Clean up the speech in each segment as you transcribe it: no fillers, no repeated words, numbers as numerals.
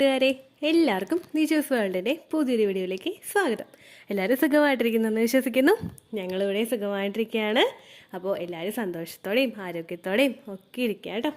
കൂട്ടുകാരെ, എല്ലാവർക്കും നിജൂസ് വേൾഡിൻ്റെ പുതിയൊരു വീഡിയോയിലേക്ക് സ്വാഗതം. എല്ലാവരും സുഖമായിട്ടിരിക്കുന്നെന്ന് വിശ്വസിക്കുന്നു. ഞങ്ങളിവിടെ സുഖമായിട്ടിരിക്കുകയാണ്. അപ്പോൾ എല്ലാവരും സന്തോഷത്തോടെയും ആരോഗ്യത്തോടെയും ഒക്കെ ഇരിക്കുക കേട്ടോ.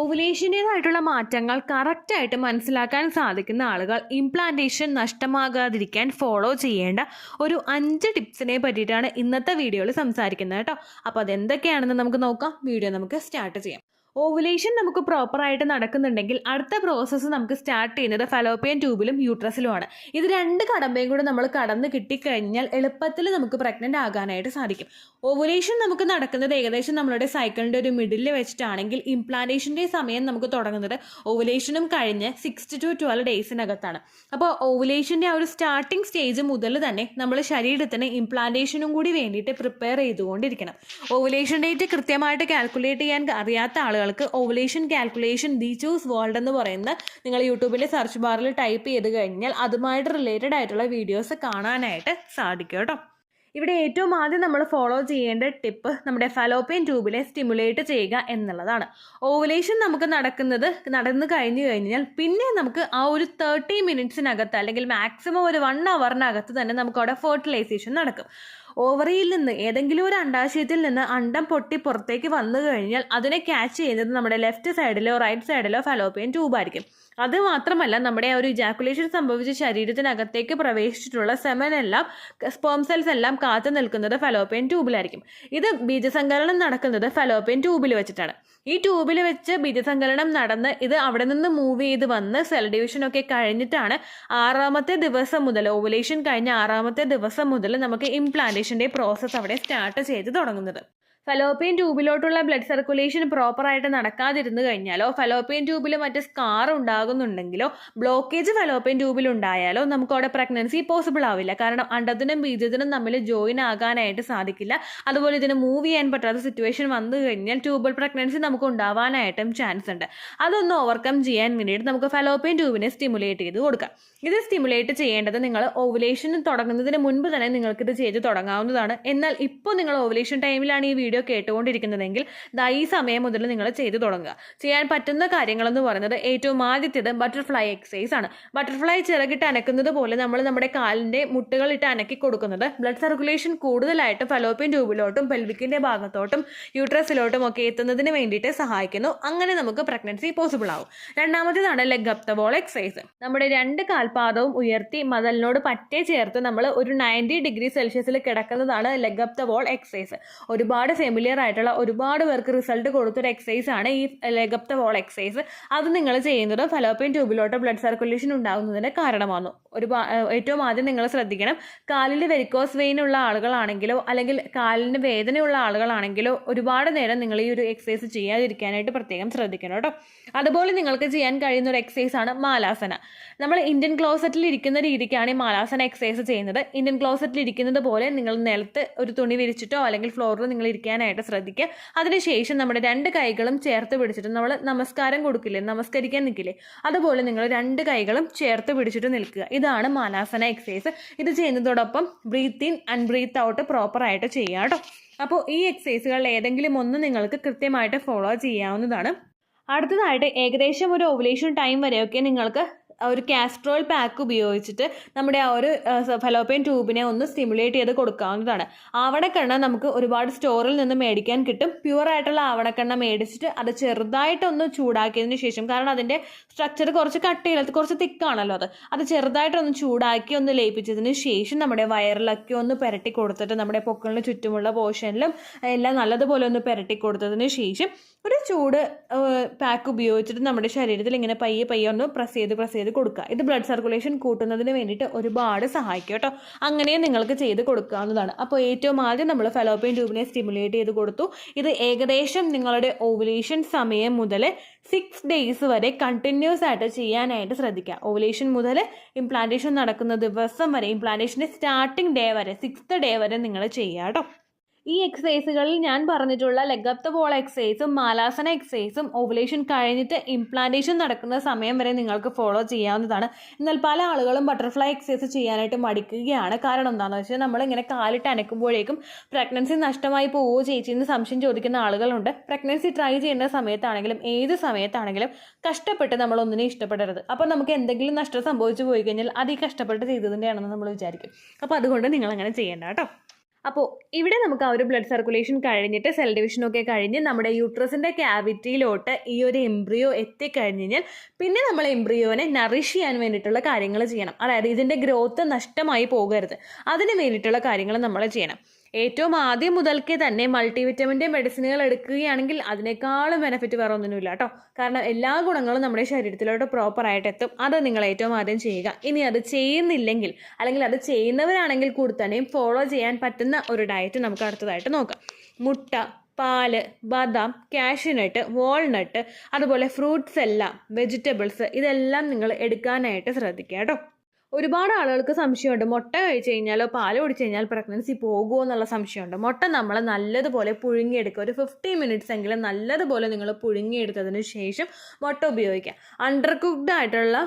ഓവുലേഷൻ്റേതായിട്ടുള്ള മാറ്റങ്ങൾ കറക്റ്റായിട്ട് മനസ്സിലാക്കാൻ സാധിക്കുന്ന ആളുകൾ ഇംപ്ലാന്റേഷൻ നഷ്ടമാകാതിരിക്കാൻ ഫോളോ ചെയ്യേണ്ട ഒരു 5 ടിപ്സിനെ പറ്റിയിട്ടാണ് ഇന്നത്തെ വീഡിയോയിൽ സംസാരിക്കുന്നത് കേട്ടോ. അപ്പോൾ അതെന്തൊക്കെയാണെന്ന് നമുക്ക് നോക്കാം. വീഡിയോ നമുക്ക് സ്റ്റാർട്ട് ചെയ്യാം. ഓവുലേഷൻ നമുക്ക് പ്രോപ്പറായിട്ട് നടക്കുന്നുണ്ടെങ്കിൽ അടുത്ത പ്രോസസ്സ് നമുക്ക് സ്റ്റാർട്ട് ചെയ്യുന്നത് ഫലോപ്പിയൻ ട്യൂബിലും യൂട്രസിലുമാണ്. ഇത് 2 കടമ്പയും കൂടെ നമ്മൾ കടന്ന് കിട്ടിക്കഴിഞ്ഞാൽ എളുപ്പത്തിൽ നമുക്ക് പ്രഗ്നൻ്റ് ആകാനായിട്ട് സാധിക്കും. ഓവുലേഷൻ നമുക്ക് നടക്കുന്നത് ഏകദേശം നമ്മളുടെ സൈക്കിളിൻ്റെ ഒരു മിഡിൽ വെച്ചിട്ടാണെങ്കിൽ ഇംപ്ലാന്റേഷൻ്റെ സമയം നമുക്ക് തുടങ്ങുന്നത് ഓവുലേഷനും കഴിഞ്ഞ് 6 to 12 ഡേയ്സിനകത്താണ്. അപ്പോൾ ഓവുലേഷൻ്റെ ആ ഒരു സ്റ്റാർട്ടിംഗ് സ്റ്റേജ് മുതൽ തന്നെ നമ്മൾ ശരീരത്തിന് ഇംപ്ലാന്റേഷനും കൂടി വേണ്ടിയിട്ട് പ്രിപ്പയർ ചെയ്തുകൊണ്ടിരിക്കണം. ഓവുലേഷൻ ഡേറ്റ് കൃത്യമായിട്ട് കാൽക്കുലേറ്റ് ചെയ്യാൻ അറിയാത്ത ആളുകൾ ഓവുലേഷൻ കാൽക്കുലേഷൻ നിജൂസ് വേൾഡ് എന്ന് പറയുന്ന നിങ്ങൾ യൂട്യൂബിലെ സെർച്ച് ബാറിൽ ടൈപ്പ് ചെയ്ത് കഴിഞ്ഞാൽ അതുമായിട്ട് റിലേറ്റഡ് ആയിട്ടുള്ള വീഡിയോസ് കാണാനായിട്ട് സാധിക്കും കേട്ടോ. ഇവിടെ ഏറ്റവും ആദ്യം നമ്മൾ ഫോളോ ചെയ്യേണ്ട ടിപ്പ് നമ്മുടെ ഫലോപ്പിയൻ ട്യൂബിലെ സ്റ്റിമുലേറ്റ് ചെയ്യുക എന്നുള്ളതാണ്. ഓവുലേഷൻ നമുക്ക് നടന്നു കഴിഞ്ഞാൽ പിന്നെ നമുക്ക് ആ ഒരു 30 മിനിറ്റ്സിനകത്ത് അല്ലെങ്കിൽ മാക്സിമം ഒരു 1 അവറിനകത്ത് തന്നെ നമുക്ക് അവിടെ ഫെർട്ടിലൈസേഷൻ നടക്കും. ഓവറിയിൽ നിന്ന് ഏതെങ്കിലും ഒരു അണ്ടാശയത്തിൽ നിന്ന് അണ്ടം പൊട്ടി പുറത്തേക്ക് വന്നു കഴിഞ്ഞാൽ അതിനെ ക്യാച്ച് ചെയ്യുന്നത് നമ്മുടെ ലെഫ്റ്റ് സൈഡിലോ റൈറ്റ് സൈഡിലോ ഫലോപ്പിയൻ ട്യൂബായിരിക്കും. അത് മാത്രമല്ല നമ്മുടെ ഒരു ഇജാക്കുലേഷൻ സംഭവിച്ച ശരീരത്തിനകത്തേക്ക് പ്രവേശിച്ചിട്ടുള്ള സെമനെല്ലാം സ്പേം സെൽസ് എല്ലാം കാത്തു നിൽക്കുന്നത് ഫലോപ്പിയൻ ട്യൂബിലായിരിക്കും. ഇത് ബീജസങ്കലനം നടക്കുന്നത് ഫലോപ്പിയൻ ട്യൂബിൽ വെച്ചിട്ടാണ്. ഈ ട്യൂബിൽ വെച്ച് ബീജസങ്കലനം നടന്ന് ഇത് അവിടെ നിന്ന് മൂവ് ചെയ്ത് വന്ന് സെൽ ഡിവിഷൻ ഒക്കെ കഴിഞ്ഞിട്ടാണ് 6ാമത്തെ ദിവസം മുതൽ ഓവുലേഷൻ കഴിഞ്ഞ 6ാമത്തെ ദിവസം മുതൽ നമുക്ക് ഇംപ്ലാന്റേഷൻ്റെ പ്രോസസ്സ് അവിടെ സ്റ്റാർട്ട് ചെയ്ത് തുടങ്ങുന്നത്. ഫലോപ്പിയൻ ട്യൂബിലോട്ടുള്ള ബ്ലഡ് സർക്കുലേഷൻ പ്രോപ്പറായിട്ട് നടക്കാതിരുന്നു കഴിഞ്ഞാലോ ഫലോപ്പിയൻ ട്യൂബിൽ മറ്റ് സ്കാർ ഉണ്ടാകുന്നുണ്ടെങ്കിലോ ബ്ലോക്കേജ് ഫലോപ്പിയൻ ട്യൂബിൽ ഉണ്ടായാലോ നമുക്ക് അവിടെ പ്രഗ്നൻസി പോസിബിൾ ആവില്ല. കാരണം അണ്ടത്തിനും ബീജത്തിനും തമ്മിൽ ജോയിൻ ആകാനായിട്ട് സാധിക്കില്ല. അതുപോലെ ഇതിന് മൂവ് ചെയ്യാൻ പറ്റാത്ത സിറ്റുവേഷൻ വന്നു കഴിഞ്ഞാൽ ട്യൂബൽ പ്രഗ്നൻസി നമുക്ക് ഉണ്ടാവാനായിട്ടും ചാൻസ് ഉണ്ട്. അതൊന്ന് ഓവർകം ചെയ്യാൻ വേണ്ടിയിട്ട് നമുക്ക് ഫലോപ്പിയൻ ട്യൂബിനെ സ്റ്റിമുലേറ്റ് ചെയ്ത് കൊടുക്കാം. ഇത് സ്റ്റിമുലേറ്റ് ചെയ്യേണ്ടത് നിങ്ങൾ ഓവുലേഷൻ തുടങ്ങുന്നതിന് മുൻപ് തന്നെ നിങ്ങൾക്കിത് ചെയ്ത് തുടങ്ങാവുന്നതാണ്. എന്നാൽ ഇപ്പോൾ നിങ്ങൾ ഓവുലേഷൻ ടൈമിലാണ് ഈ വീഡിയോ കേട്ടുകൊണ്ടിരിക്കുന്നതെങ്കിൽ ഈ സമയം മുതൽ നിങ്ങൾ ചെയ്തു തുടങ്ങുക. ചെയ്യാൻ പറ്റുന്ന കാര്യങ്ങളെന്ന് പറയുന്നത് ഏറ്റവും ആദ്യത്തേത് ബട്ടർഫ്ലൈ എക്സസൈസ് ആണ്. ബട്ടർഫ്ലൈ ചിറകിട്ട് അനക്കുന്നത് പോലെ നമ്മൾ നമ്മുടെ കാലിൻ്റെ മുട്ടുകളിട്ട് അനക്കി കൊടുക്കുന്നത് ബ്ലഡ് സർക്കുലേഷൻ കൂടുതലായിട്ട് ഫലോപ്പിയൻ ട്യൂബിലോട്ടും പെൽവിക്കിൻ്റെ ഭാഗത്തോട്ടും യൂട്രസിലോട്ടും ഒക്കെ എത്തുന്നതിന് വേണ്ടിയിട്ട് സഹായിക്കുന്നു. അങ്ങനെ നമുക്ക് പ്രഗ്നൻസി പോസിബിൾ ആവും. രണ്ടാമത്തേതാണ് leg up the wall exercise. നമ്മുടെ 2 കാൽപാദവും ഉയർത്തി മതിലിനോട് പറ്റേ ചേർത്ത് നമ്മൾ ഒരു 90 ഡിഗ്രി സെൽഷ്യസിൽ കിടക്കുന്നതാണ് leg up the wall exercise. ഒരുപാട് ഫെമിലിയർ ആയിട്ടുള്ള ഒരുപാട് പേർക്ക് റിസൾട്ട് കൊടുത്തൊരു എക്സസൈസ് ആണ് ഈ leg up the wall exercise. അത് നിങ്ങൾ ചെയ്യുന്നത് ഫലോപ്പിയൻ ട്യൂബിലോട്ട് ബ്ലഡ് സർക്കുലേഷൻ ഉണ്ടാകുന്നതിന് കാരണമാകുന്നു. ഏറ്റവും ആദ്യം നിങ്ങൾ ശ്രദ്ധിക്കണം, കാലിൽ വെരിക്കോസ് വെയിൻ ഉള്ള ആളുകളാണെങ്കിലോ അല്ലെങ്കിൽ കാലിന് വേദനയുള്ള ആളുകളാണെങ്കിലോ ഒരുപാട് നേരം നിങ്ങൾ ഈ ഒരു എക്സസൈസ് ചെയ്യാതിരിക്കാനായിട്ട് പ്രത്യേകം ശ്രദ്ധിക്കണം കേട്ടോ. അതുപോലെ നിങ്ങൾക്ക് ചെയ്യാൻ കഴിയുന്ന ഒരു എക്സസൈസ് ആണ് മാലാസന. നമ്മൾ ഇന്ത്യൻ ക്ലോസറ്റിൽ ഇരിക്കുന്ന രീതിക്കാണ് ഈ മാലാസന എക്സസൈസ് ചെയ്യുന്നത്. ഇന്ത്യൻ ക്ലോസറ്റിൽ ഇരിക്കുന്നത് പോലെ നിങ്ങൾ നിലത്ത് ഒരു തുണി വിരിച്ചിട്ടോ അല്ലെങ്കിൽ ഫ്ലോറിൽ നിങ്ങൾ ഇരിക്കാനായിട്ട് ശ്രദ്ധിക്കുക. അതിനുശേഷം നമ്മുടെ 2 കൈകളും ചേർത്ത് പിടിച്ചിട്ട് നമ്മൾ നമസ്കാരം കൊടുക്കില്ലേ, നമസ്കരിക്കാൻ നിൽക്കില്ലേ, അതുപോലെ നിങ്ങൾ 2 കൈകളും ചേർത്ത് പിടിച്ചിട്ട് നിൽക്കുക. ഇതാണ് മാലാസന എക്സസൈസ്. ഇത് ചെയ്യുന്നതോടൊപ്പം breathe in and breathe out പ്രോപ്പറായിട്ട് ചെയ്യുക കേട്ടോ. അപ്പോൾ ഈ എക്സസൈസുകളിൽ ഏതെങ്കിലും ഒന്ന് നിങ്ങൾക്ക് കൃത്യമായിട്ട് ഫോളോ ചെയ്യാവുന്നതാണ്. അടുത്തതായിട്ട് ഏകദേശം ഒരു ഓവുലേഷൻ ടൈം വരെയൊക്കെ നിങ്ങൾക്ക് ഒരു കാസ്ട്രോൾ പാക്ക് ഉപയോഗിച്ചിട്ട് നമ്മുടെ ആ ഒരു ഫലോപ്പിയൻ ട്യൂബിനെ ഒന്ന് സ്റ്റിമുലേറ്റ് ചെയ്ത് കൊടുക്കാവുന്നതാണ്. ആവണക്കെണ്ണ നമുക്ക് ഒരുപാട് സ്റ്റോറിൽ നിന്ന് മേടിക്കാൻ കിട്ടും. പ്യുവറായിട്ടുള്ള ആവണക്കെണ്ണ മേടിച്ചിട്ട് അത് ചെറുതായിട്ടൊന്ന് ചൂടാക്കിയതിന് ശേഷം, കാരണം അതിൻ്റെ സ്ട്രക്ചർ കുറച്ച് കട്ടിയില്ലാത്ത കുറച്ച് തിക്കാണല്ലോ, അത് ചെറുതായിട്ടൊന്ന് ചൂടാക്കി ഒന്ന് ലയിപ്പിച്ചതിന് ശേഷം നമ്മുടെ വയറിലൊക്കെ ഒന്ന് പുരട്ടി കൊടുത്തിട്ട് നമ്മുടെ പൊക്കിളിന് ചുറ്റുമുള്ള പോർഷനിലും എല്ലാം നല്ലതുപോലെ ഒന്ന് പുരട്ടി കൊടുത്തതിന് ശേഷം ഒരു ചൂട് പാക്ക് ഉപയോഗിച്ചിട്ട് നമ്മുടെ ശരീരത്തിൽ ഇങ്ങനെ പയ്യെ ഒന്ന് പ്രസ് ചെയ്ത് കൊടുക്കുക. ഇത് ബ്ലഡ് സർക്കുലേഷൻ കൂട്ടുന്നതിന് വേണ്ടിയിട്ട് ഒരുപാട് സഹായിക്കും കേട്ടോ. അങ്ങനെ നിങ്ങൾക്ക് ചെയ്ത് കൊടുക്കാവുന്നതാണ്. അപ്പോൾ ഏറ്റവും ആദ്യം നമ്മൾ ഫലോപ്പിയൻ ട്യൂബിനെ സ്റ്റിമുലേറ്റ് ചെയ്ത് കൊടുത്തു. ഇത് ഏകദേശം നിങ്ങളുടെ ഓവുലേഷൻ സമയം മുതൽ 6 ഡേയ്സ് വരെ കണ്ടിന്യൂസ് ആയിട്ട് ചെയ്യാനായിട്ട് ശ്രദ്ധിക്കുക. ഓവുലേഷൻ മുതൽ ഇംപ്ലാന്റേഷൻ നടക്കുന്ന ദിവസം വരെ, ഇംപ്ലാന്റേഷൻ്റെ സ്റ്റാർട്ടിംഗ് ഡേ വരെ 6th ഡേ വരെ നിങ്ങൾ ചെയ്യുക കേട്ടോ. ഈ എക്സസൈസുകളിൽ ഞാൻ പറഞ്ഞിട്ടുള്ള ലെഗ് അപ്പ് ദ വോൾ എക്സസൈസും മാലാസന എക്സസൈസും ഓവുലേഷൻ കഴിഞ്ഞിട്ട് ഇംപ്ലാന്റേഷൻ നടക്കുന്ന സമയം വരെ നിങ്ങൾക്ക് ഫോളോ ചെയ്യാവുന്നതാണ്. എന്നാൽ പല ആളുകളും ബട്ടർഫ്ലൈ എക്സസൈസ് ചെയ്യാനായിട്ട് മടിക്കുകയാണ്. കാരണം എന്താണെന്ന് വെച്ചാൽ നമ്മളിങ്ങനെ കാലിട്ട് അനക്കുമ്പോഴേക്കും പ്രഗ്നൻസി നഷ്ടമായി പോവുകയോ ചേച്ചിന്ന് സംശയം ചോദിക്കുന്ന ആളുകളുണ്ട്. പ്രഗ്നൻസി ട്രൈ ചെയ്യുന്ന സമയത്താണെങ്കിലും ഏത് സമയത്താണെങ്കിലും കഷ്ടപ്പെട്ട് നമ്മളൊന്നിനെ ഇഷ്ടപ്പെടരുത്. അപ്പോൾ നമുക്ക് എന്തെങ്കിലും നഷ്ടം സംഭവിച്ചു പോയി കഴിഞ്ഞാൽ അത് ഈ കഷ്ടപ്പെട്ട് ചെയ്തതിൻ്റെയാണെന്ന് നമ്മൾ വിചാരിക്കും. അപ്പോൾ അതുകൊണ്ട് നിങ്ങൾ അങ്ങനെ ചെയ്യേണ്ട കേട്ടോ. അപ്പോൾ ഇവിടെ നമുക്ക് ആ ഒരു ബ്ലഡ് സർക്കുലേഷൻ കഴിഞ്ഞിട്ട് സെൽ ഡിവിഷനൊക്കെ കഴിഞ്ഞ് നമ്മുടെ യൂട്രസിൻ്റെ ക്യാവിറ്റിയിലോട്ട് ഈ ഒരു എംബ്രിയോ എത്തിക്കഴിഞ്ഞ് കഴിഞ്ഞാൽ പിന്നെ നമ്മൾ എംബ്രിയോനെ നറിഷ് ചെയ്യാൻ വേണ്ടിയിട്ടുള്ള കാര്യങ്ങൾ ചെയ്യണം. അതായത് ഇതിൻ്റെ ഗ്രോത്ത് നഷ്ടമായി പോകരുത്, അതിന് വേണ്ടിയിട്ടുള്ള കാര്യങ്ങൾ നമ്മൾ ചെയ്യണം. ഏറ്റവും ആദ്യം മുതൽക്കേ തന്നെ മൾട്ടിവിറ്റമിൻ്റെ മെഡിസിനുകൾ എടുക്കുകയാണെങ്കിൽ അതിനേക്കാളും ബെനിഫിറ്റ് വേറെ ഒന്നിനുമില്ല കേട്ടോ. കാരണം എല്ലാ ഗുണങ്ങളും നമ്മുടെ ശരീരത്തിലോട്ട് പ്രോപ്പറായിട്ട് എത്തും. അത് നിങ്ങൾ ഏറ്റവും ആദ്യം ചെയ്യുക. ഇനി അത് ചെയ്യുന്നില്ലെങ്കിൽ അല്ലെങ്കിൽ അത് ചെയ്യുന്നവരാണെങ്കിൽ കൂടി തന്നെയും ഫോളോ ചെയ്യാൻ പറ്റുന്ന ഒരു ഡയറ്റ് നമുക്ക് അടുത്തതായിട്ട് നോക്കാം. മുട്ട, പാല്, ബദാം, കാഷ്യൂനട്ട്, വാൾനട്ട്, അതുപോലെ ഫ്രൂട്ട്സ് എല്ലാം, വെജിറ്റബിൾസ്, ഇതെല്ലാം നിങ്ങൾ എടുക്കാനായിട്ട് ശ്രദ്ധിക്കുക കേട്ടോ. ഒരുപാട് ആളുകൾക്ക് സംശയമുണ്ട്, മുട്ട കഴിച്ചു കഴിഞ്ഞാലോ പാല് കുടിച്ചു കഴിഞ്ഞാൽ പ്രഗ്നൻസി പോകുമോ എന്നുള്ള സംശയമുണ്ട്. മുട്ട നമ്മൾ നല്ലതുപോലെ പുഴുങ്ങിയെടുക്കുക. ഒരു 50 മിനിറ്റ്സ് എങ്കിലും നല്ലതുപോലെ നിങ്ങൾ പുഴുങ്ങിയെടുത്തതിന് ശേഷം മുട്ട ഉപയോഗിക്കുക. അണ്ടർ കുക്ക്ഡ് ആയിട്ടുള്ള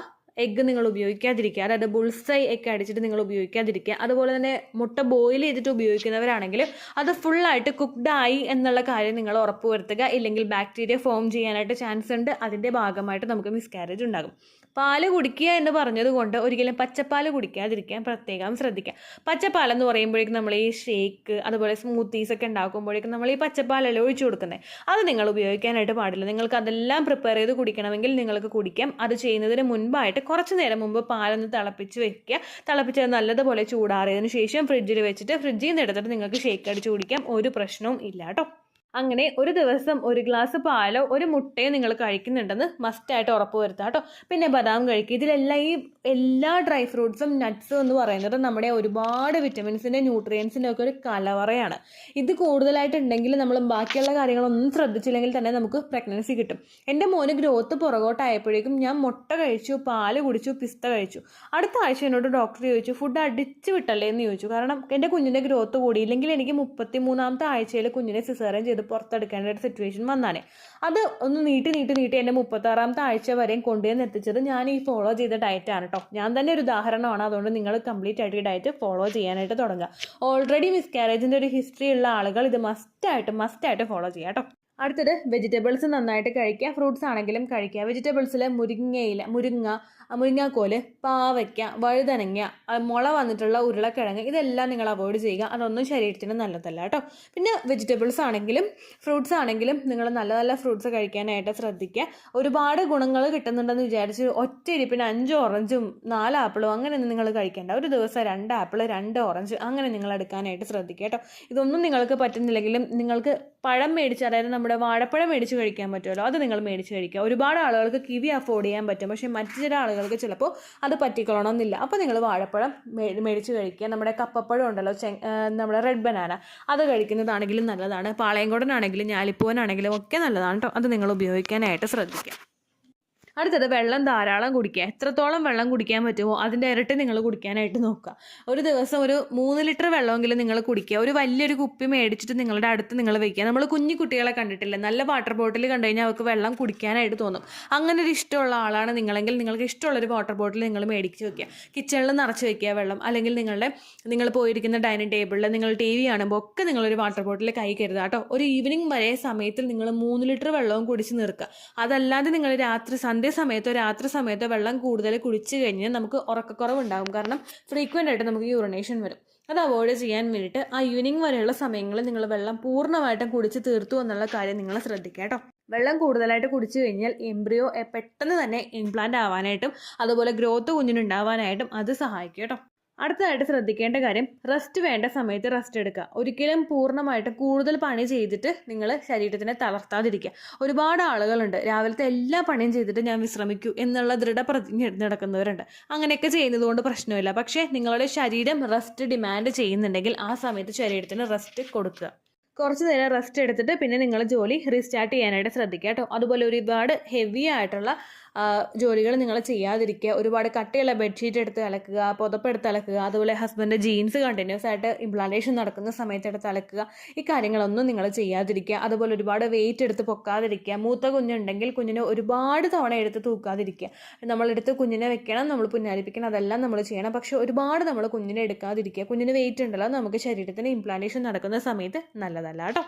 എഗ്ഗ് നിങ്ങൾ ഉപയോഗിക്കാതിരിക്കുക. അതായത് ബുൾസൈ ഒക്കെ അടിച്ചിട്ട് നിങ്ങൾ ഉപയോഗിക്കാതിരിക്കുക. അതുപോലെ തന്നെ മുട്ട ബോയിൽ ചെയ്തിട്ട് ഉപയോഗിക്കുന്നവരാണെങ്കിൽ അത് ഫുള്ളായിട്ട് കുക്ക്ഡ് ആയി എന്നുള്ള കാര്യം നിങ്ങൾ ഉറപ്പുവരുത്തുക. ഇല്ലെങ്കിൽ ബാക്ടീരിയ ഫോം ചെയ്യാനായിട്ട് ചാൻസ് ഉണ്ട്. അതിൻ്റെ ഭാഗമായിട്ട് നമുക്ക് മിസ്കാരേജ് ഉണ്ടാകും. പാല് കുടിക്കുക എന്ന് പറഞ്ഞതുകൊണ്ട് ഒരിക്കലും പച്ചപ്പാൽ കുടിക്കാതിരിക്കാൻ പ്രത്യേകം ശ്രദ്ധിക്കുക. പച്ചപ്പാലെന്ന് പറയുമ്പോഴേക്കും നമ്മൾ ഈ ഷേക്ക് അതുപോലെ സ്മൂത്തീസ് ഒക്കെ ഉണ്ടാക്കുമ്പോഴേക്കും നമ്മൾ ഈ പച്ചപ്പാലല്ലേ ഒഴിച്ചു കൊടുക്കുന്നത്. അത് നിങ്ങൾ ഉപയോഗിക്കാനായിട്ട് പാടില്ല. നിങ്ങൾക്ക് അതെല്ലാം പ്രിപ്പയർ ചെയ്ത് കുടിക്കണമെങ്കിൽ നിങ്ങൾക്ക് കുടിക്കാം. അത് ചെയ്യുന്നതിന് മുൻപായിട്ട് കുറച്ച് നേരം മുമ്പ് പാലൊന്ന് തിളപ്പിച്ച് വെക്കുക. തിളപ്പിച്ചത് നല്ലതുപോലെ ചൂടാറിയതിന് ശേഷം ഫ്രിഡ്ജിൽ വെച്ചിട്ട് ഫ്രിഡ്ജിൽ നിന്ന് എടുത്തിട്ട് നിങ്ങൾക്ക് ഷേക്ക് അടിച്ച് കുടിക്കാം. ഒരു പ്രശ്നവും ഇല്ല കേട്ടോ. അങ്ങനെ ഒരു ദിവസം ഒരു ഗ്ലാസ് പാലോ ഒരു മുട്ടയോ നിങ്ങൾ കഴിക്കുന്നുണ്ടെന്ന് മസ്റ്റായിട്ട് ഉറപ്പ് വരുത്തുക കേട്ടോ. പിന്നെ ബദാം കഴിക്കുക. ഇതിലെല്ലാം ഈ എല്ലാ ഡ്രൈ ഫ്രൂട്ട്സും നട്ട്സും എന്ന് പറയുന്നത് നമ്മുടെ ഒരുപാട് വിറ്റമിൻസിൻ്റെ ന്യൂട്രിയൻസിൻ്റെ ഒക്കെ ഒരു കലവറയാണ്. ഇത് കൂടുതലായിട്ടുണ്ടെങ്കിൽ നമ്മൾ ബാക്കിയുള്ള കാര്യങ്ങളൊന്നും ശ്രദ്ധിച്ചില്ലെങ്കിൽ തന്നെ നമുക്ക് പ്രഗ്നൻസി കിട്ടും. എൻ്റെ മോന് ഗ്രോത്ത് പുറകോട്ടായപ്പോഴേക്കും ഞാൻ മുട്ട കഴിച്ചു, പാല് കുടിച്ചു, പിസ്ത കഴിച്ചു. അടുത്ത ആഴ്ച എന്നോട് ഡോക്ടർ ചോദിച്ചു ഫുഡ് അടിച്ചു വിട്ടല്ലേ എന്ന് ചോദിച്ചു. കാരണം എൻ്റെ കുഞ്ഞിൻ്റെ ഗ്രോത്ത് കൂടിയില്ലെങ്കിൽ എനിക്ക് 33ാമത്തെ ആഴ്ചയിൽ കുഞ്ഞിനെ സിസേറിയൻ ചെയ്ത് പുറത്തെടുക്കേണ്ട ഒരു സിറ്റുവേഷൻ വന്നാണ്. അത് ഒന്ന് നീട്ടി എൻ്റെ 36ാമത്തെ ആഴ്ച വരെയും കൊണ്ടുവന്ന് എത്തിച്ചത് ഞാൻ ഈ ഫോളോ ചെയ്ത ഡയറ്റാണ് കേട്ടോ. ഞാൻ തന്നെ ഒരു ഉദാഹരണമാണ്. അതുകൊണ്ട് നിങ്ങൾ കംപ്ലീറ്റ് ആയിട്ട് ഈ ഡയറ്റ് ഫോളോ ചെയ്യാനായിട്ട് തുടങ്ങുക. ഓൾറെഡി മിസ്കാരേജിൻ്റെ ഒരു ഹിസ്റ്ററി ഉള്ള ആളുകൾ ഇത് മസ്റ്റായിട്ട് ഫോളോ ചെയ്യുക കേട്ടോ. അടുത്തത് വെജിറ്റബിൾസ് നന്നായിട്ട് കഴിക്കുക. ഫ്രൂട്ട്സ് ആണെങ്കിലും കഴിക്കുക. വെജിറ്റബിൾസിൽ മുരിങ്ങാക്കോല്, പാവയ്ക്ക, വഴുതനങ്ങ, മുള വന്നിട്ടുള്ള ഉരുളക്കിഴങ്ങ്, ഇതെല്ലാം നിങ്ങൾ അവോയ്ഡ് ചെയ്യുക. അതൊന്നും ശരീരത്തിന് നല്ലതല്ല കേട്ടോ. പിന്നെ വെജിറ്റബിൾസ് ആണെങ്കിലും ഫ്രൂട്ട്സ് ആണെങ്കിലും നിങ്ങൾ നല്ല നല്ല ഫ്രൂട്ട്സ് കഴിക്കാനായിട്ട് ശ്രദ്ധിക്കുക. ഒരുപാട് ഗുണങ്ങൾ കിട്ടുന്നുണ്ടെന്ന് വിചാരിച്ച് ഒറ്റ ഇരിപ്പിന് 5 ഓറഞ്ചും 4 ആപ്പിളും അങ്ങനെയൊന്നും നിങ്ങൾ കഴിക്കേണ്ട. ഒരു ദിവസം 2 ആപ്പിൾ 2 ഓറഞ്ച് അങ്ങനെ നിങ്ങൾ എടുക്കാനായിട്ട് ശ്രദ്ധിക്കുക കേട്ടോ. ഇതൊന്നും നിങ്ങൾക്ക് പറ്റുന്നില്ലെങ്കിലും നിങ്ങൾക്ക് പഴം മേടിച്ച്, അതായത് നമ്മുടെ വാഴപ്പഴം മേടിച്ച് കഴിക്കാൻ പറ്റുമല്ലോ, അത് നിങ്ങൾ മേടിച്ച് കഴിക്കുക. ഒരുപാട് ആളുകൾക്ക് കിവി അഫോർഡ് ചെയ്യാൻ പറ്റും. പക്ഷേ മറ്റു ചില ആളുകൾക്ക് ചിലപ്പോൾ അത് പറ്റിക്കൊള്ളണമെന്നില്ല. അപ്പോൾ നിങ്ങൾ വാഴപ്പഴം മേടിച്ച് കഴിക്കുക. നമ്മുടെ കപ്പപ്പഴം ഉണ്ടല്ലോ, നമ്മുടെ റെഡ് ബനാന, അത് കഴിക്കുന്നതാണെങ്കിലും നല്ലതാണ്. പാളയംകോടനാണെങ്കിലും ഞാലിപ്പൂവനാണെങ്കിലും ഒക്കെ നല്ലതാണ് കേട്ടോ. അത് നിങ്ങൾ ഉപയോഗിക്കാനായിട്ട് ശ്രദ്ധിക്കുക. അടുത്തത് വെള്ളം ധാരാളം കുടിക്കുക. എത്രത്തോളം വെള്ളം കുടിക്കാൻ പറ്റുമോ അതിൻ്റെ ഇരട്ടി നിങ്ങൾ കുടിക്കാനായിട്ട് നോക്കുക. ഒരു ദിവസം ഒരു 3 ലിറ്റർ വെള്ളമെങ്കിലും നിങ്ങൾ കുടിക്കുക. ഒരു വലിയൊരു കുപ്പി മേടിച്ചിട്ട് നിങ്ങളുടെ അടുത്ത് നിങ്ങൾ വയ്ക്കുക. നമ്മൾ കുഞ്ഞു കുട്ടികളെ കണ്ടിട്ടില്ല, നല്ല വാട്ടർ ബോട്ടിൽ കണ്ടു കഴിഞ്ഞാൽ അവർക്ക് വെള്ളം കുടിക്കാനായിട്ട് തോന്നും. അങ്ങനെ ഒരു ഇഷ്ടമുള്ള ആളാണ് നിങ്ങളെങ്കിൽ നിങ്ങൾക്ക് ഇഷ്ടമുള്ളൊരു വാട്ടർ ബോട്ടിൽ നിങ്ങൾ മേടിച്ച് വയ്ക്കുക. കിച്ചണിൽ നിറച്ച് വയ്ക്കുക വെള്ളം. അല്ലെങ്കിൽ നിങ്ങൾ പോയിരിക്കുന്ന ഡൈനിങ് ടേബിളിൽ നിങ്ങൾ TV കാണുമ്പോൾ ഒക്കെ നിങ്ങളൊരു വാട്ടർ ബോട്ടിൽ കൈ കരുതുക കേട്ടോ. ഒരു ഈവനിങ് വരെ സമയത്തിൽ നിങ്ങൾ 3 ലിറ്റർ വെള്ളവും കുടിച്ച് നിർക്കുക. അതല്ലാതെ നിങ്ങൾ രാത്രി സമയത്തോ വെള്ളം കൂടുതൽ കുടിച്ചു കഴിഞ്ഞാൽ നമുക്ക് ഉറക്കക്കുറവുണ്ടാകും. കാരണം ഫ്രീക്വൻ്റ് ആയിട്ട് നമുക്ക് യൂറിനേഷൻ വരും. അത് അവോയ്ഡ് ചെയ്യാൻ വേണ്ടിയിട്ട് ആ ഈവനിങ് വരെയുള്ള സമയങ്ങളിൽ നിങ്ങൾ വെള്ളം പൂർണ്ണമായിട്ടും കുടിച്ച് തീർത്തു എന്നുള്ള കാര്യം നിങ്ങൾ ശ്രദ്ധിക്കുക കേട്ടോ. വെള്ളം കൂടുതലായിട്ട് കുടിച്ചു കഴിഞ്ഞാൽ എംബ്രിയോ പെട്ടെന്ന് തന്നെ ഇംപ്ലാന്റ് ആവാനായിട്ടും അതുപോലെ ഗ്രോത്ത് കുഞ്ഞിനുണ്ടാവാനായിട്ടും അത് സഹായിക്കും കേട്ടോ. അടുത്തതായിട്ട് ശ്രദ്ധിക്കേണ്ട കാര്യം, റെസ്റ്റ് വേണ്ട സമയത്ത് റെസ്റ്റ് എടുക്കുക. ഒരിക്കലും പൂർണ്ണമായിട്ട് കൂടുതൽ പണി ചെയ്തിട്ട് നിങ്ങൾ ശരീരത്തിനെ തളർത്താതിരിക്കുക. ഒരുപാട് ആളുകളുണ്ട് രാവിലത്തെ എല്ലാ പണിയും ചെയ്തിട്ട് ഞാൻ വിശ്രമിക്കൂ എന്നുള്ള ദൃഢപ്രതിജ്ഞ എടുത്ത് നടക്കുന്നവരുണ്ട്. അങ്ങനെയൊക്കെ ചെയ്യുന്നത് കൊണ്ട് പ്രശ്നമില്ല. പക്ഷേ നിങ്ങളുടെ ശരീരം റെസ്റ്റ് ഡിമാൻഡ് ചെയ്യുന്നുണ്ടെങ്കിൽ ആ സമയത്ത് ശരീരത്തിന് റെസ്റ്റ് കൊടുക്കുക. കുറച്ച് നേരം റെസ്റ്റ് എടുത്തിട്ട് പിന്നെ നിങ്ങൾ ജോലി റീസ്റ്റാർട്ട് ചെയ്യാനായിട്ട് ശ്രദ്ധിക്കുക കേട്ടോ. അതുപോലെ ഒരുപാട് ഹെവി ആയിട്ടുള്ള ജോലികൾ നിങ്ങൾ ചെയ്യാതിരിക്കുക. ഒരുപാട് കട്ടിയുള്ള ബെഡ്ഷീറ്റ് എടുത്ത് അലക്കുക, പുതപ്പ് എടുത്ത് അലക്കുക, അതുപോലെ ഹസ്ബൻഡ് ജീൻസ് കണ്ടിന്യൂസ് ആയിട്ട് ഇംപ്ലാന്റേഷൻ നടക്കുന്ന സമയത്ത് എടുത്ത് അലക്കുക. ഈ കാര്യങ്ങളൊന്നും നിങ്ങൾ ചെയ്യാതിരിക്കുക. അതുപോലെ ഒരുപാട് വെയിറ്റ് എടുത്ത് പൊക്കാതിരിക്കുക. മൂത്ത കുഞ്ഞുണ്ടെങ്കിൽ കുഞ്ഞിനെ ഒരുപാട് തവണ എടുത്ത് തൂക്കാതിരിക്കുക. നമ്മളെടുത്ത് കുഞ്ഞിനെ വെക്കണം, നമ്മൾ പുന്നാരിപ്പിക്കണം, അതെല്ലാം നമ്മൾ ചെയ്യണം. പക്ഷെ ഒരുപാട് നമ്മൾ കുഞ്ഞിനെ എടുക്കാതിരിക്കുക. കുഞ്ഞിന് വെയിറ്റ് ഉണ്ടല്ലോ, നമുക്ക് ശരീരത്തിന് ഇംപ്ലാന്റേഷൻ നടക്കുന്ന സമയത്ത് നല്ലതല്ല കേട്ടോ.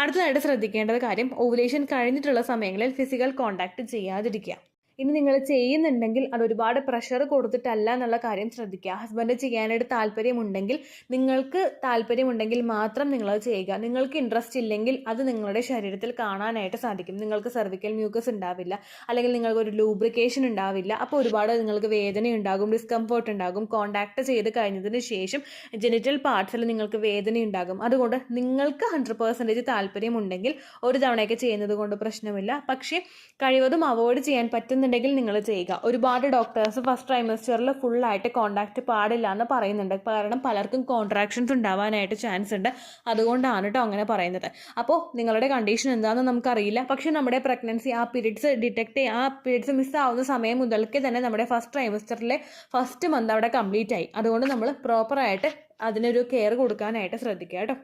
അടുത്തതായിട്ട് ശ്രദ്ധിക്കേണ്ടത് കാര്യം, ഓവുലേഷൻ കഴിഞ്ഞിട്ടുള്ള സമയങ്ങളിൽ ഫിസിക്കൽ കോണ്ടാക്ട് ചെയ്യാതിരിക്കുക. ഇനി നിങ്ങൾ ചെയ്യുന്നുണ്ടെങ്കിൽ അത് ഒരുപാട് പ്രഷർ കൊടുത്തിട്ടല്ല എന്നുള്ള കാര്യം ശ്രദ്ധിക്കുക. ഹസ്ബൻഡ് ചെയ്യാനായിട്ട് താല്പര്യമുണ്ടെങ്കിൽ, നിങ്ങൾക്ക് താല്പര്യമുണ്ടെങ്കിൽ മാത്രം നിങ്ങളത് ചെയ്യുക. നിങ്ങൾക്ക് ഇൻട്രസ്റ്റ് ഇല്ലെങ്കിൽ അത് നിങ്ങളുടെ ശരീരത്തിൽ കാണാനായിട്ട് സാധിക്കും. നിങ്ങൾക്ക് സെർവിക്കൽ മ്യൂക്കസ് ഉണ്ടാവില്ല, അല്ലെങ്കിൽ നിങ്ങൾക്ക് ഒരു ലൂബ്രിക്കേഷൻ ഉണ്ടാവില്ല. അപ്പോൾ ഒരുപാട് നിങ്ങൾക്ക് വേദന ഉണ്ടാകും, ഡിസ്കംഫേർട്ട് ഉണ്ടാകും. കോണ്ടാക്ട് ചെയ്ത് കഴിഞ്ഞതിന് ശേഷം ജെനിറ്റൽ പാർട്സിൽ നിങ്ങൾക്ക് വേദന ഉണ്ടാകും. അതുകൊണ്ട് നിങ്ങൾക്ക് 100% താല്പര്യമുണ്ടെങ്കിൽ ഒരു തവണയൊക്കെ ചെയ്യുന്നത് കൊണ്ട് പ്രശ്നമില്ല. പക്ഷേ കഴിവതും അവോയ്ഡ് ചെയ്യാൻ പറ്റുന്നുണ്ടെങ്കിൽ നിങ്ങൾ ചെയ്യുക. ഒരുപാട് ഡോക്ടേഴ്സ് ഫസ്റ്റ് ട്രൈമസ്റ്ററിൽ ഫുള്ളായിട്ട് കോണ്ടാക്ട് പാടില്ല എന്ന് പറയുന്നുണ്ട്. കാരണം പലർക്കും കോൺട്രാക്ഷൻസ് ഉണ്ടാവാനായിട്ട് ചാൻസ് ഉണ്ട്. അതുകൊണ്ടാണ് കേട്ടോ അങ്ങനെ പറയുന്നത്. അപ്പോൾ നിങ്ങളുടെ കണ്ടീഷൻ എന്താണെന്ന് നമുക്കറിയില്ല. പക്ഷേ നമ്മുടെ പ്രഗ്നൻസി ആ പീരീഡ്സ് മിസ്സാവുന്ന സമയം മുതൽക്ക് തന്നെ നമ്മുടെ ഫസ്റ്റ് ട്രൈമസ്റ്ററിലെ ഫസ്റ്റ് മന്ത് അവിടെ കംപ്ലീറ്റ് ആയി. അതുകൊണ്ട് നമ്മൾ പ്രോപ്പറായിട്ട് അതിനൊരു കെയർ കൊടുക്കാനായിട്ട് ശ്രദ്ധിക്കുക കേട്ടോ.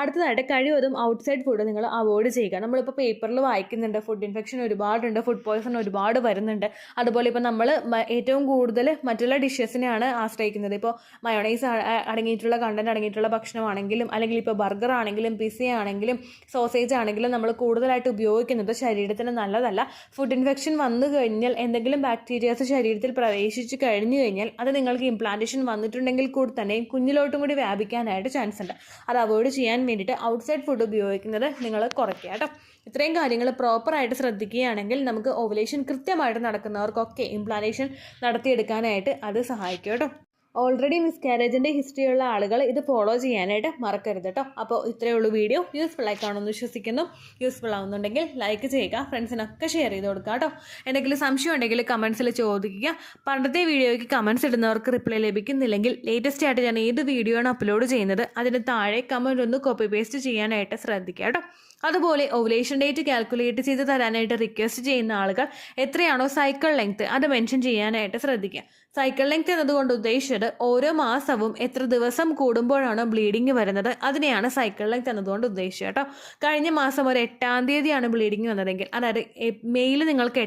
അടുത്തതായിട്ട് കഴിവതും ഔട്ട്സൈഡ് ഫുഡ് നിങ്ങൾ അവോയ്ഡ് ചെയ്യുക. നമ്മളിപ്പോൾ പേപ്പറിൽ വായിക്കുന്നുണ്ട് ഫുഡ് ഇൻഫെക്ഷൻ ഒരുപാടുണ്ട്, ഫുഡ് പോയ്സൺ ഒരുപാട് വരുന്നുണ്ട്. അതുപോലെ ഇപ്പോൾ നമ്മൾ ഏറ്റവും കൂടുതൽ മറ്റുള്ള ഡിഷസിനെയാണ് ആശ്രയിക്കുന്നത്. ഇപ്പോൾ മയോണൈസ് അടങ്ങിയിട്ടുള്ള കണ്ടന്റ് അടങ്ങിയിട്ടുള്ള ഭക്ഷണമാണെങ്കിലും, അല്ലെങ്കിൽ ഇപ്പോൾ ബർഗർ ആണെങ്കിലും, പിസ്സ ആണെങ്കിലും, സോസേജ് ആണെങ്കിലും നമ്മൾ കൂടുതലായിട്ട് ഉപയോഗിക്കുന്നത് ശരീരത്തിന് നല്ലതല്ല. ഫുഡ് ഇൻഫെക്ഷൻ വന്നു കഴിഞ്ഞാൽ, എന്തെങ്കിലും ബാക്ടീരിയാസ് ശരീരത്തിൽ പ്രവേശിച്ച് കഴിഞ്ഞു കഴിഞ്ഞാൽ അത് നിങ്ങൾക്ക് ഇംപ്ലാന്റേഷൻ വന്നിട്ടുണ്ടെങ്കിൽ കൂടി തന്നെ കുഞ്ഞിലോട്ടും കൂടി വ്യാപിക്കാനായിട്ട് ചാൻസ് ഉണ്ട്. അത് അവോയ്ഡ് ചെയ്യാൻ വേണ്ടിയിട്ട് ഔട്ട്സൈഡ് ഫുഡ് ഉപയോഗിക്കുന്നത് നിങ്ങൾ കുറയ്ക്കുക കേട്ടോ. ഇത്രയും കാര്യങ്ങൾ പ്രോപ്പറായിട്ട് ശ്രദ്ധിക്കുകയാണെങ്കിൽ നമുക്ക് ഓവുലേഷൻ കൃത്യമായിട്ട് നടക്കുന്നവർക്കൊക്കെ ഇംപ്ലാന്റേഷൻ നടത്തിയെടുക്കാനായിട്ട് അത് സഹായിക്കും കേട്ടോ. ഓൾറെഡി മിസ്കാരേജിൻ്റെ ഹിസ്റ്ററിയുള്ള ആളുകൾ ഇത് ഫോളോ ചെയ്യാനായിട്ട് മറക്കരുത് കേട്ടോ. അപ്പോൾ ഇത്രയേ ഉള്ളൂ വീഡിയോ. യൂസ്ഫുൾ ആയി കാണുമെന്ന് വിശ്വസിക്കുന്നു. യൂസ്ഫുൾ ആവുന്നുണ്ടെങ്കിൽ ലൈക്ക് ചെയ്യുക, ഫ്രണ്ട്സിനൊക്കെ ഷെയർ ചെയ്ത് കൊടുക്കുക കേട്ടോ. എന്തെങ്കിലും സംശയം ഉണ്ടെങ്കിൽ കമൻസിൽ ചോദിക്കുക. പണ്ടത്തെ വീഡിയോയ്ക്ക് കമൻസ് ഇടുന്നവർക്ക് റിപ്ലൈ ലഭിക്കുന്നില്ലെങ്കിൽ ലേറ്റസ്റ്റ് ആയിട്ട് ഞാൻ ഏത് വീഡിയോ ആണ് അപ്ലോഡ് ചെയ്യുന്നത് അതിന് താഴെ കമൻറ്റ് ഒന്ന് കോപ്പി പേസ്റ്റ് ചെയ്യാനായിട്ട് ശ്രദ്ധിക്കുക കേട്ടോ. അതുപോലെ ഓവുലേഷൻ ഡേറ്റ് കാൽക്കുലേറ്റ് ചെയ്ത് തരാനായിട്ട് റിക്വസ്റ്റ് ചെയ്യുന്ന ആളുകൾ എത്രയാണോ സൈക്കിൾ ലെങ്ത് അത് മെൻഷൻ ചെയ്യാനായിട്ട് ശ്രദ്ധിക്കുക. സൈക്കിൾ ലെങ്ത് എന്നതുകൊണ്ട് ഉദ്ദേശിച്ചത് ഓരോ മാസവും എത്ര ദിവസം കൂടുമ്പോഴാണോ ബ്ലീഡിങ് വരുന്നത് അതിനെയാണ് സൈക്കിൾ ലെങ്ത് എന്നതുകൊണ്ട് ഉദ്ദേശിച്ചത് കേട്ടോ. കഴിഞ്ഞ മാസം ഒരു 8-ാം തീയതിയാണ് ബ്ലീഡിങ് വന്നതെങ്കിൽ, അതായത് ഏപ്രിൽ നിങ്ങൾക്ക്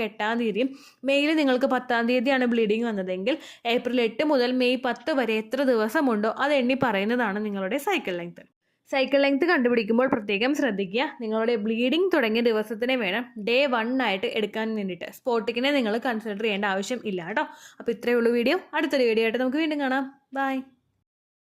8-ാം തീയതിയും മെയ്യിൽ നിങ്ങൾക്ക് 10-ാം തീയതിയാണ് ബ്ലീഡിങ് വന്നതെങ്കിൽ ഏപ്രിൽ 8 മുതൽ മെയ് 10 വരെ എത്ര ദിവസമുണ്ടോ അത് എണ്ണി പറയുന്നതാണ് നിങ്ങളുടെ സൈക്കിൾ ലെങ്ത്. സൈക്കിൾ ലെങ്ത് കണ്ടുപിടിക്കുമ്പോൾ പ്രത്യേകം ശ്രദ്ധിക്കുക. നിങ്ങളുടെ ബ്ലീഡിങ് തുടങ്ങിയ ദിവസത്തിനെ വേണം ഡേ 1 ആയിട്ട് എടുക്കാൻ വേണ്ടിയിട്ട്. സ്പോട്ടിക്കിനെ നിങ്ങൾ കൺസിഡർ ചെയ്യേണ്ട ആവശ്യം ഇല്ല കേട്ടോ. അപ്പോൾ ഇത്രയേ ഉള്ളൂ വീഡിയോ. അടുത്തൊരു വീഡിയോ ആയിട്ട് നമുക്ക് വീണ്ടും കാണാം. ബൈ.